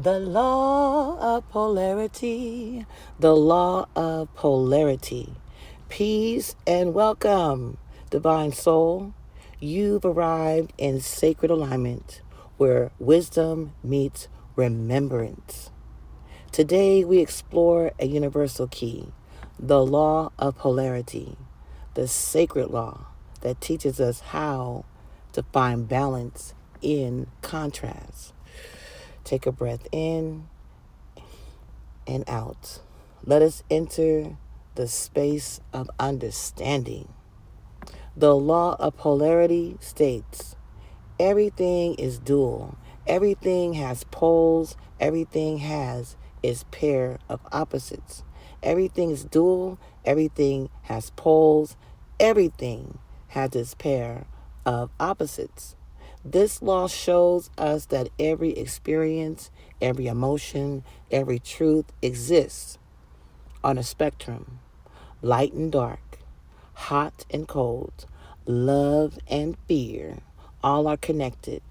The law of polarity, the law of polarity. Peace and welcome, divine soul. You've arrived in sacred alignment where wisdom meets remembrance. Today we explore a universal key, the law of polarity, the sacred law that teaches us how to find balance in contrast. Take a breath in and out. Let us enter the space of understanding. The law of polarity states everything is dual. Everything has poles. Everything has its pair of opposites. Everything is dual. Everything has poles. Everything has its pair of opposites. This law shows us that every experience, every emotion, every truth exists on a spectrum. Light and dark, hot and cold, love and fear, all are connected,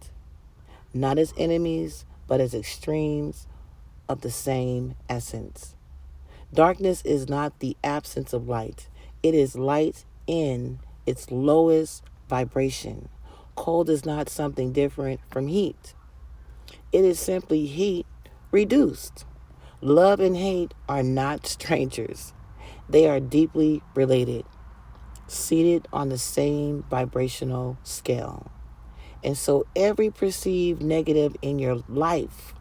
not as enemies, but as extremes of the same essence. Darkness is not the absence of light. It is light in its lowest vibration. Cold is not something different from heat. It is simply heat reduced. Love and hate are not strangers. They are deeply related, seated on the same vibrational scale. And so every perceived negative in your life,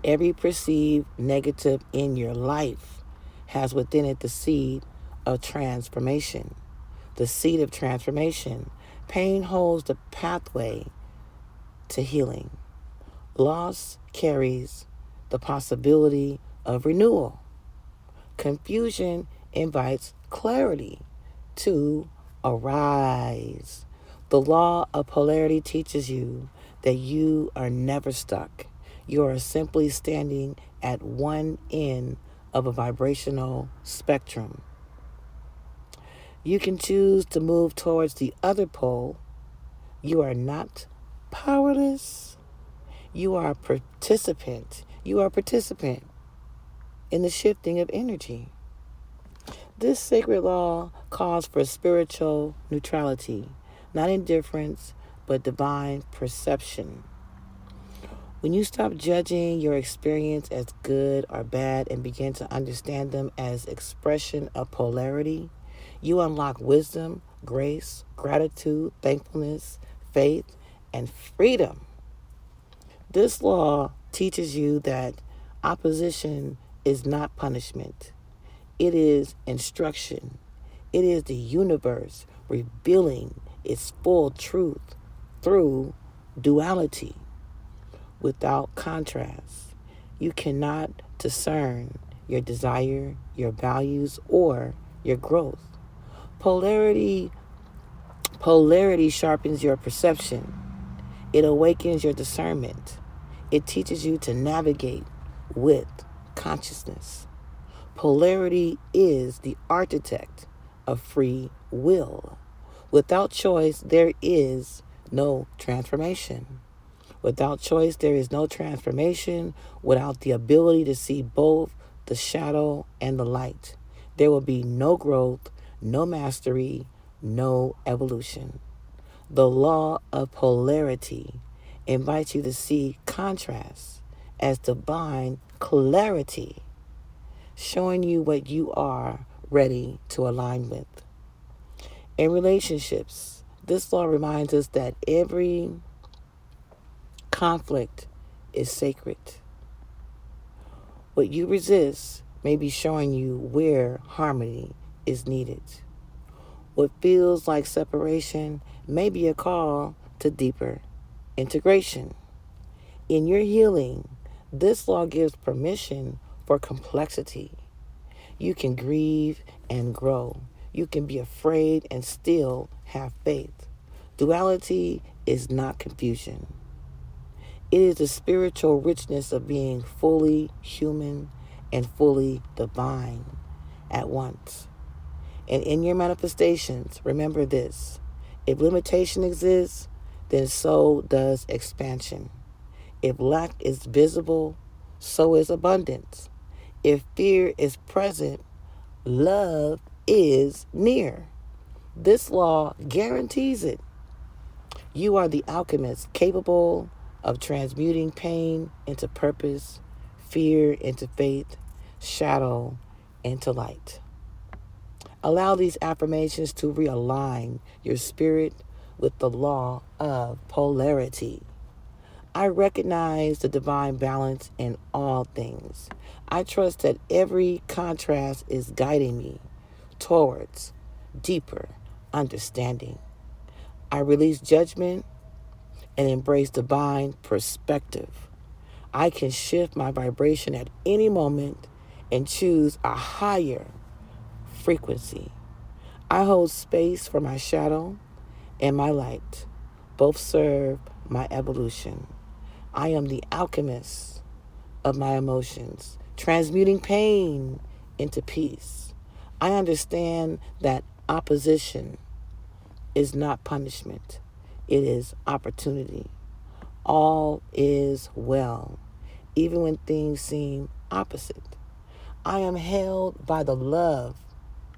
every perceived negative in your life has within it the seed of transformation. The seed of transformation. Pain holds the pathway to healing. Loss carries the possibility of renewal. Confusion invites clarity to arise. The law of polarity teaches you that you are never stuck. You are simply standing at one end of a vibrational spectrum. You can choose to move towards the other pole. You are not powerless. You are a participant. You are a participant in the shifting of energy. This sacred law calls for spiritual neutrality, not indifference, but divine perception. When you stop judging your experience as good or bad and begin to understand them as expression of polarity, you unlock wisdom, grace, gratitude, thankfulness, faith, and freedom. This law teaches you that opposition is not punishment. It is instruction. It is the universe revealing its full truth through duality. Without contrast, you cannot discern your desire, your values, or your growth. Polarity sharpens your perception. It awakens your discernment. It teaches you to navigate with consciousness. Polarity is the architect of free will. Without choice, there is no transformation. Without choice, there is no transformation. Without the ability to see both the shadow and the light, there will be no growth, no mastery, no evolution. The law of polarity invites you to see contrast as divine clarity, showing you what you are ready to align with. In relationships, this law reminds us that every conflict is sacred. What you resist may be showing you where harmony is needed. What feels like separation may be a call to deeper integration. In your healing, this law gives permission for complexity. You can grieve and grow. You can be afraid and still have faith. Duality is not confusion. It is the spiritual richness of being fully human and fully divine at once. And in your manifestations, remember this. If limitation exists, then so does expansion. If lack is visible, so is abundance. If fear is present, love is near. This law guarantees it. You are the alchemist capable of transmuting pain into purpose, fear into faith, shadow into light. Allow these affirmations to realign your spirit with the law of polarity. I recognize the divine balance in all things. I trust that every contrast is guiding me towards deeper understanding. I release judgment and embrace divine perspective. I can shift my vibration at any moment and choose a higher frequency. I hold space for my shadow and my light. Both serve my evolution. I am the alchemist of my emotions, transmuting pain into peace. I understand that opposition is not punishment, it is opportunity. All is well, even when things seem opposite. I am held by the love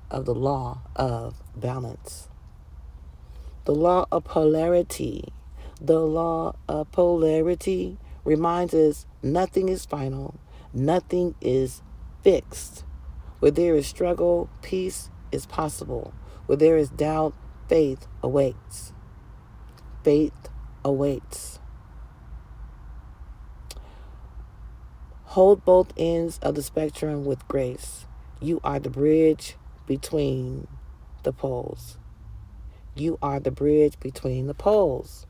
of the law of balance. The law of polarity. The law of polarity reminds us nothing is final, nothing is fixed. Where there is struggle, peace is possible. Where there is doubt, faith awaits. Faith awaits. Hold both ends of the spectrum with grace. You are the bridge between the poles. You are the bridge between the poles.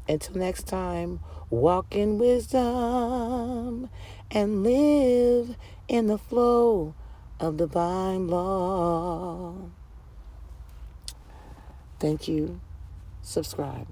Until next time, walk in wisdom and live in the flow of divine law. Thank you. Subscribe.